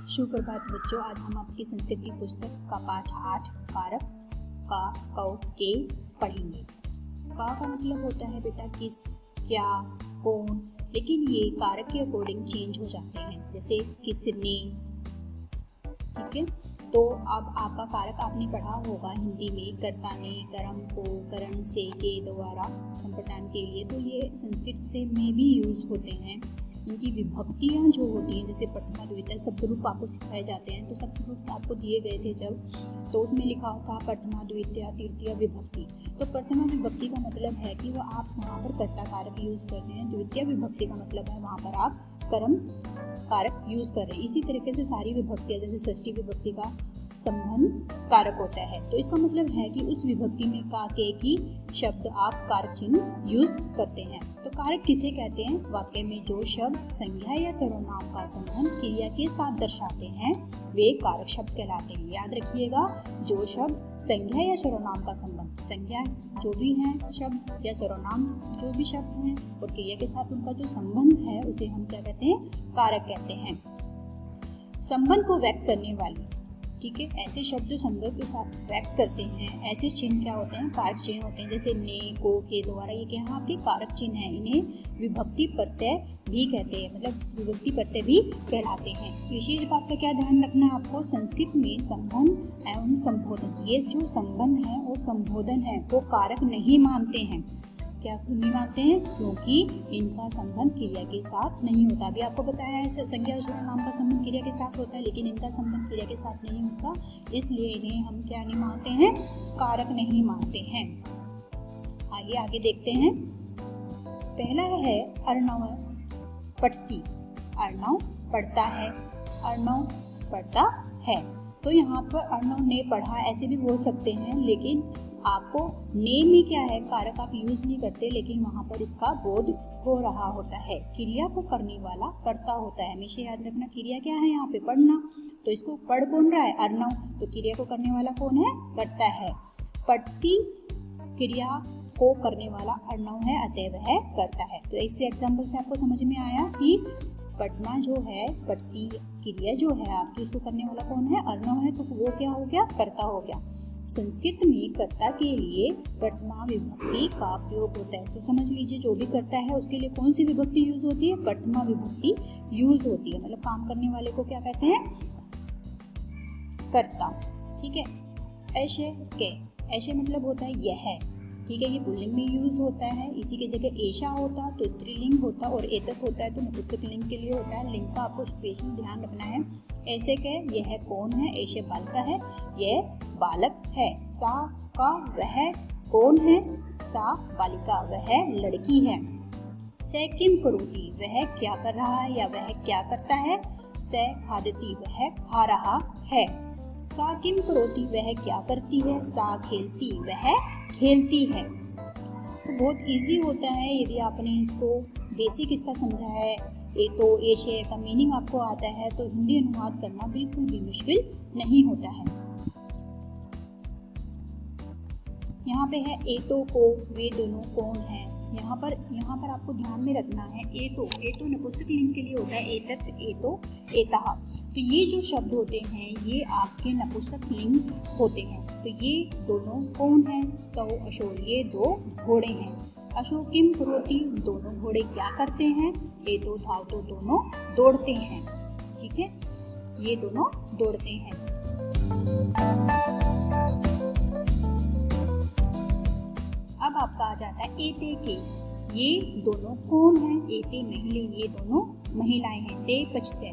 सुप्रभात बच्चों, आज हम आपकी संस्कृत की पुस्तक का पाठ 8 कारक का कौ के पढ़ेंगे। का मतलब होता है बेटा किस, क्या, कौन, लेकिन ये कारक के अकॉर्डिंग चेंज हो जाते हैं, जैसे किसने। ठीक है, तो अब आपका कारक आपने पढ़ा होगा हिंदी में कर्ता ने, कर्म को, करण से, के द्वारा संपदान के लिए। तो ये संस्कृत से में भी यूज होते हैं। इनकी विभक्तियाँ जो होती हैं, जैसे प्रथमा द्वितीय शब्द रूप आपको सिखाए जाते हैं, तो शब्द रूप आपको दिए गए थे जब, तो उसमें लिखा था प्रथमा द्वितीय तृतीय विभक्ति। तो प्रथमा विभक्ति का मतलब है कि वो आप वहाँ पर कर्ता कारक यूज कर रहे हैं। द्वितीय विभक्ति का मतलब है वहाँ पर आप कर्म कारक यूज कर रहे हैं। इसी तरीके से सारी विभक्तियाँ, जैसे षष्ठी विभक्ति का संबंध कारक होता है, तो इसका मतलब है कि उस विभक्ति में का के की शब्द आप कारक चिन्ह यूज करते हैं। तो कारक किसे कहते हैं? वाक्य में जो शब्द संज्ञा या सर्वनाम का संबंध क्रिया के साथ दर्शाते हैं वे कारक शब्द कहलाते हैं। याद रखिएगा, जो शब्द संज्ञा या सर्वनाम का संबंध, संज्ञा जो भी है शब्द या सर्वनाम जो भी शब्द हैं और क्रिया के साथ उनका जो संबंध है उसे हम क्या कहते हैं? कारक कहते हैं। संबंध को व्यक्त करने वाली, ठीक है, ऐसे शब्द जो संदर्भ के साथ व्यक्त करते हैं, ऐसे चिन्ह क्या होते हैं? कारक चिन्ह होते हैं। जैसे ने, को, के द्वारा, ये क्या आपके कारक चिन्ह हैं। इन्हें विभक्ति प्रत्यय भी कहते हैं, मतलब विभक्ति प्रत्यय भी कहलाते हैं। विशेष बात का क्या ध्यान रखना है आपको? संस्कृत में संबंध एवं संबोधन, ये जो संबंध है वो संबोधन है, वो कारक नहीं मानते हैं। क्या नहीं मानते हैं? क्योंकि इनका संबंध क्रिया के साथ नहीं होता। अभी आपको बताया है संज्ञा और सर्वनाम का संबंध क्रिया के साथ होता है, लेकिन इनका संबंध क्रिया के साथ नहीं होता, इसलिए इन्हें हम क्या नहीं मानते हैं? कारक नहीं मानते हैं। आइए आगे देखते हैं। पहला है अर्णव पठती। अर्णव पढ़ता है, अर्णव पढ़ता है। तो यहाँ पर अर्णव ने पढ़ा ऐसे भी बोल सकते हैं, लेकिन आपको ने में क्या है? कारक आप यूज नहीं करते, लेकिन वहाँ पर इसका बोध हो रहा होता है। क्रिया को करने वाला कर्ता होता है। हमेशा याद रखना, क्रिया क्या है यहाँ पे? पढ़ना। तो इसको पढ़ कौन रहा है? अर्णव। तो क्रिया को करने वाला कौन है? कर्ता है। पढ़ती क्रिया को करने वाला अर्णव है, अतः वह कर्ता है। तो इससे एग्जाम्पल से आपको समझ में आया कि पढ़ना जो है, पढ़ती क्रिया जो है आपकी, उसको करने वाला कौन है? अर्णव है, तो वो क्या हो गया? कर्ता हो गया। संस्कृत में कर्ता के लिए प्रथमा विभक्ति का प्रयोग होता है। तो समझ लीजिए, जो भी करता है उसके लिए कौन सी विभक्ति यूज होती है? प्रथमा विभक्ति यूज होती है। मतलब काम करने वाले को क्या कहते हैं? कर्ता। ठीक है। ऐसे के, ऐसे मतलब होता है यह, ठीक है, ये पुल्लिंग में यूज होता है। इसी के जगह ऐशा होता तो स्त्रीलिंग होता, और एतत होता है तो नपुंसक लिंग के लिए होता है। लिंग का आपको स्पेशल ध्यान रखना है। ऐसे के यह कौन है? ऐसे बालक है, यह बालक है। सा का वह कौन है? सा बालिका, वह लड़की है। से किम करोति, वह क्या कर रहा है या वह क्या करता है? से खादती, वह खा रहा है। सा किम करोति, वह क्या करती है? सा खेलती, वह खेलती है। तो बहुत इजी होता है यदि आपने इसको बेसिक इसका समझा है, ये तो ऐसे का मीनिंग आपको आता है, तो हिंदी अनुवाद करना बिल्कुल भी मुश्किल नहीं होता है। यहाँ पे है एतो को, वे दोनों कौन है। यहाँ पर आपको ध्यान में रखना है, एतो नपुंसक लिंग के लिए होता है, एतत, एतो, एतः। तो ये जो शब्द होते हैं ये आपके नपुंसक लिंग होते हैं। तो ये दोनों कौन हैं? तो अशोक, ये दो घोड़े हैं। अशोक किम करोति, दोनों घोड़े क्या करते हैं? एतो धाव, तो दोनों दौड़ते हैं। ठीक है, ये दोनों दौड़ते हैं। अब आपका आ जाता है एते के, ये दोनों कौन हैं? एते महिले, ये दोनों महिलाएं हैं। ते पचते,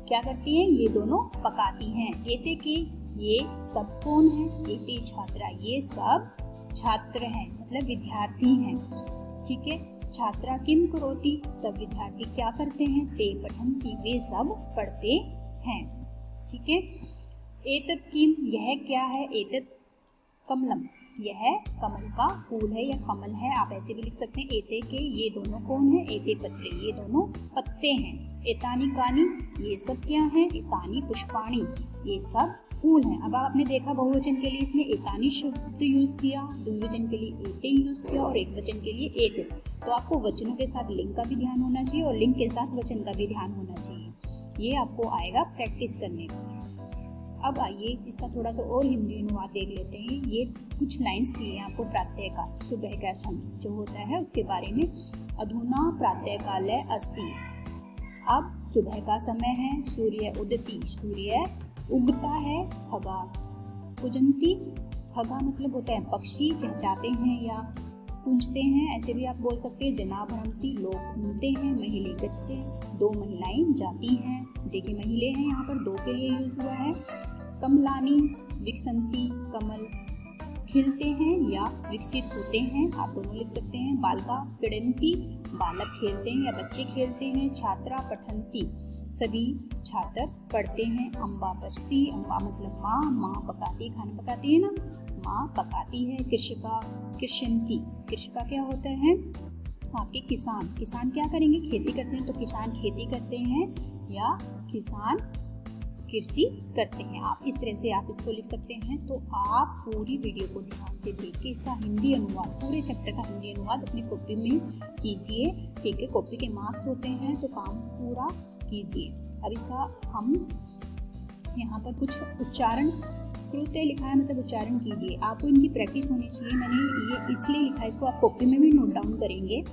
क्या करती हैं? ये दोनों पकाती हैं। एते के, ये सब कौन है? एते छात्रा, ये सब छात्र हैं, मतलब विद्यार्थी हैं। ठीक है। छात्रा किम करोति, सब विद्यार्थी क्या करते हैं? ते पठन्ति, वे सब पढ़ते हैं। ठीक है। एतत् किम, यह क्या है? एतत् कमलम, यह कमल का फूल है या कमल है, आप ऐसे भी लिख सकते हैं। एते के, ये दोनों कौन है? एते पत्रे, ये दोनों पत्ते हैं। एतानी कानी, ये सब क्या है? एतानी पुष्पाणी, ये सब फूल हैं। अब आपने देखा बहुवचन के लिए इसने एतानी शब्द यूज किया, द्विवचन के लिए एते यूज किया और एक वचन के लिए एते। तो आपको वचनों के साथ लिंग का भी ध्यान होना चाहिए और लिंग के साथ वचन का भी ध्यान होना चाहिए। ये आपको आएगा प्रैक्टिस करने में। अब आइए इसका थोड़ा सा और हिंदी अनुवाद देख लेते हैं। ये कुछ लाइंस दिए हैं आपको प्रातः का, सुबह का समय जो होता है उसके बारे में। अधुना प्रातः काले अस्ति, अब सुबह का समय है। सूर्य उदति, सूर्य उगता है। खगा कुजंती, खगा मतलब होता है पक्षी, चहचहाते हैं या पूंछते हैं, ऐसे भी आप बोल सकते हैं। जना भ्रमती, लोग घूमते हैं। महिले गचते, दो महिलाएं जाती हैं। देखिए महिले हैं यहाँ पर, दो के लिए यूज हुआ है। कमलानी विकसंती, कमल खिलते हैं या विकसित होते हैं, आप दोनों लिख सकते हैं। बालका क्रीडन्ति, बालक खेलते हैं या बच्चे खेलते हैं। छात्रा पठन्ति, सभी छात्र पढ़ते हैं। अम्बा पचती, अम्बा मतलब माँ, माँ पकाती, खाना पकाती है ना, माँ पकाती है। कृषिका कृषयन्ति, कृषिका क्या होता है आपके किसान, किसान क्या करेंगे, खेती करते हैं, तो किसान खेती करते हैं या किसान कृषि करते हैं। आप इस तरह से आप इसको लिख सकते हैं। तो आप पूरी वीडियो को ध्यान से देख के इसका हिंदी अनुवाद, पूरे चैप्टर का हिंदी अनुवाद अपनी कॉपी में कीजिए। ठीक है, कॉपी के मार्क्स होते हैं तो काम पूरा कीजिए। अब इसका हम यहाँ पर कुछ उच्चारण कृत्य लिखा है, मतलब उच्चारण कीजिए। आपको इनकी प्रैक्टिस होनी चाहिए। मैंने ये इसलिए लिखा है, इसको आप कॉपी में भी नोट डाउन करेंगे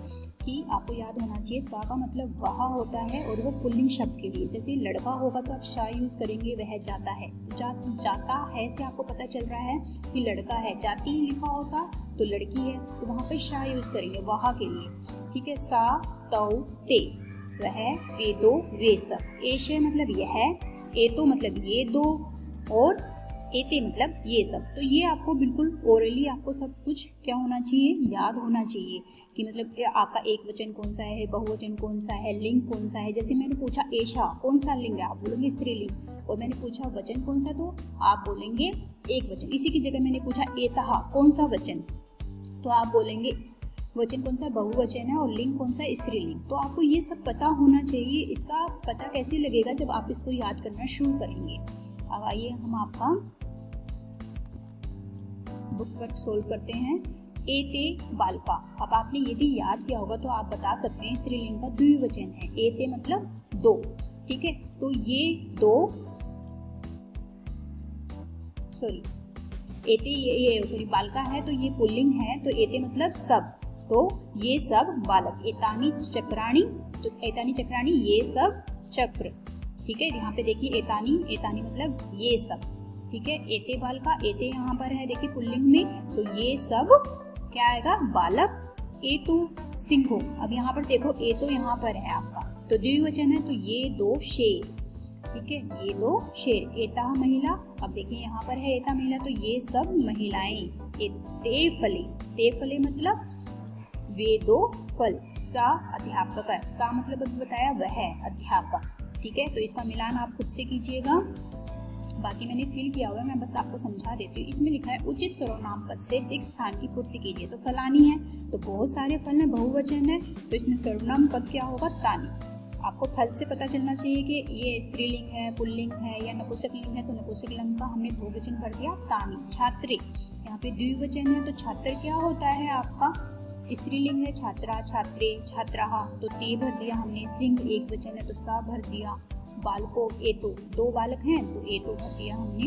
कि आपको याद होना चाहिए। स्वा का मतलब वह होता है और वो पुल्लिंग शब्द के लिए, जैसे लड़का होगा तो आप शा यूज करेंगे, वह जाता है। जाता है से आपको पता चल रहा है कि लड़का है। जाती लिखा होता तो लड़की है, तो वहाँ पे शा यूज करेंगे वह के लिए। ठीक है, सा तौ ते, वह वे दो वे सब। एशे मतलब यह, एतो मतलब ये दो, और एते मतलब ये सब। तो ये आपको बिल्कुल ओरली आपको सब कुछ क्या होना चाहिए, याद होना चाहिए कि मतलब आपका एक वचन कौन सा है, बहुवचन कौन सा है, लिंग कौन सा है। जैसे मैंने पूछा एशा कौन सा लिंग है, आप बोलेंगे स्त्रीलिंग। और मैंने पूछा वचन कौन सा, तो आप बोलेंगे एक वचन। इसी की जगह मैंने पूछा एतहा कौन सा वचन, तो आप बोलेंगे वचन कौन सा बहुवचन है और लिंग कौन सा स्त्रीलिंग। तो आपको ये सब पता होना चाहिए। इसका पता कैसे लगेगा, जब आप इसको याद करना शुरू करेंगे। अब आइए हम आपका बुक वर्क सोल्व करते हैं। एते बालका, अब आपने यदि याद किया होगा तो आप बता सकते हैं स्त्रीलिंग का द्विवचन है। एते मतलब दो, ठीक है, तो ये दो, सॉरी एते ये सॉरी बालका है तो ये पुल्लिंग है, तो एते मतलब सब, तो ये सब बालक। एतानी चक्राणी, तो एतानी चक्राणी ये सब चक्र। ठीक है, यहाँ पे देखिए एतानी, एतानी मतलब ये सब। ठीक है, एते बालका, एते यहाँ पर है देखिए पुल्लिंग में, तो ये सब क्या आएगा बालक। एतु सिंहो, अब यहाँ पर देखो एतो यहाँ पर है आपका, तो द्विवचन है, तो ये दो शेर। ठीक है, ये दो शेर। एता महिला, अब देखिए यहाँ पर है एता महिला, तो ये सब महिलाएं। ते फले, ते फले मतलब वे दो फल। सा अध्यापक, सा मतलब अभी बताया वह अध्यापक। ठीक है, तो इसका मिलान आप खुद से कीजिएगा, बाकी मैंने फिल किया हुआ है, मैं बस आपको समझा देती हूँ। इसमें लिखा है उचित सर्वनाम पद से रिक्त स्थान की पूर्ति कीजिए। तो फलानी है, तो बहुत सारे फल है, बहुवचन है, तो इसमें सर्वनाम पद क्या होगा, तानी। आपको फल से पता चलना चाहिए कि ये स्त्रीलिंग है, पुल्लिंग है या नपुंसकलिंग है, तो नपुंसकलिंग का हमने बहुवचन भर दिया तानी। छात्रे, यहाँ पे द्विवचन है, तो छात्र क्या होता है आपका स्त्रीलिंग है। छात्रा, छात्रे, छात्राहा, तो ते भर दिया हमने। सिंह एक वचन है, तो सा भर दिया। बालको एतो, दो बालक हैं, तो एतो भर दिया हमने,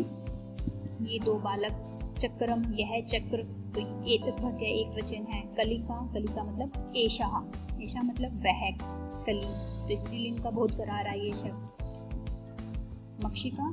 ये दो बालक। चक्रम, यह चक्र, तो एतक भर दिया, एक वचन है। कलिका, कलिका मतलब एशा, एशा मतलब वह कली, तो स्त्रीलिंग का बहुत करार है ये शब्द। मक्षिका,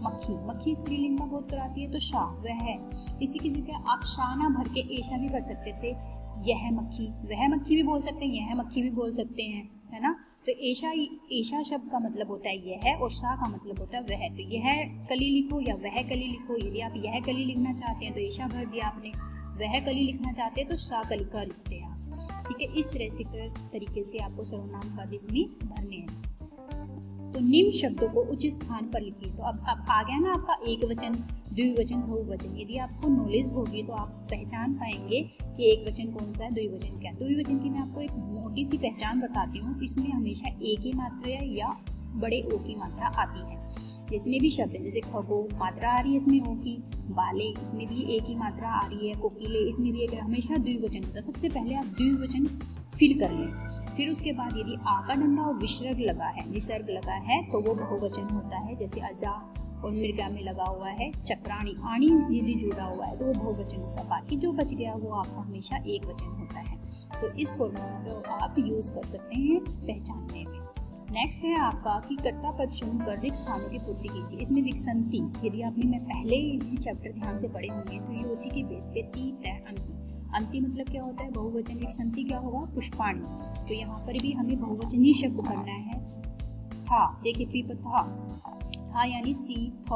मक्खी, मक्खी स्त्रीलिंग का बहुत कराती है, तो शा वह है। इसी की जगह आप शा ना भर के एशा भी कर सकते थे। यह मक्खी, वह मक्खी भी बोल सकते हैं, यह मक्खी भी बोल सकते हैं, है ना। तो एशा, एशा शब्द का मतलब होता है यह, और सा का मतलब होता है वह। तो यह कली लिखो या वह कली लिखो। यदि आप यह कली लिखना चाहते हैं तो एशा भर दिया आपने, वह कली लिखना चाहते हैं तो सा कलिका लिखते हैं आप। ठीक है, इस तरह से तरीके से आपको सर्वनाम पद इसमें भरने हैं। तो निम्न शब्दों को उचित स्थान पर लिखिए। तो अब आ गया ना आपका एक वचन, द्विवचन, बहुवचन। यदि आपको नॉलेज होगी तो आप पहचान पाएंगे कि एक वचन कौन सा है, द्विवचन क्या है। द्विवचन की मैं आपको एक मोटी सी पहचान बताती हूँ। इसमें हमेशा एक ही मात्रा या बड़े ओ की मात्रा आती है। जितने भी शब्द हैं, जैसे खगो मात्रा आ रही है इसमें ओ की, बाले इसमें भी एक ही मात्रा आ रही है, कोकिले इसमें भी एक, हमेशा द्विवचन होता है। सबसे पहले आप द्विवचन फिल कर लें, फिर उसके बाद यदि आ का डंडा और विसर्ग लगा है तो वो बहुवचन होता है। जैसे अजा और मृगा में लगा हुआ है चक्राणी, आणी यदि जुड़ा हुआ है तो वो बहुवचन होता है। बाकी जो बच गया वो आपका हमेशा एक वचन होता है। तो इस फॉर्मूला को आप यूज कर सकते हैं पहचानने में। नेक्स्ट है आपका कि कर्ता पद चुनकर रिक्त स्थानों की पूर्ति कीजिए। इसमें विकसंति, यदि आपने मैं पहले ही चैप्टर ध्यान से पढ़े होंगे तो ये उसी के बेस पे ती तय अंति। अंति मतलब क्या होता है? बहुवचन। विकसंति क्या होगा? पुष्पाणी। तो यहाँ पर भी हमें बहुवचन ही शब्द करना है। था, देखिए पी पर था यानी सी थ।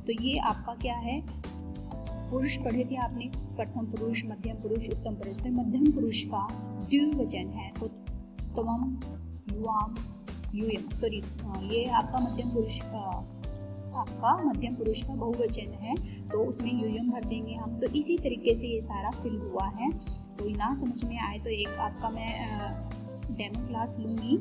तो ये आपका क्या है? पुरुष पढ़े थे आपने, प्रथम पुरुष, मध्यम पुरुष, उत्तम पुरुष। तो मध्यम पुरुष का द्विवचन है तो त्वम, युवाम, यूयम। सॉरी, ये आपका मध्यम पुरुष का बहुवचन है तो उसमें यूयम भर देंगे हम। तो इसी तरीके से ये सारा फिल हुआ है। तो ना समझ में आए तो एक आपका मैं डेमो क्लास लूँगी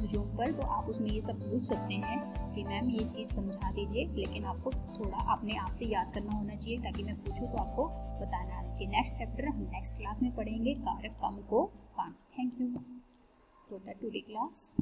जूम पर, तो आप उसमें ये सब पूछ सकते हैं कि मैम ये चीज़ समझा दीजिए, लेकिन आपको थोड़ा अपने आप से याद करना होना चाहिए ताकि मैं पूछूँ तो आपको बताना आना चाहिए। नेक्स्ट चैप्टर हम नेक्स्ट क्लास में पढ़ेंगे कारक कम को कान। Thank you for the today class.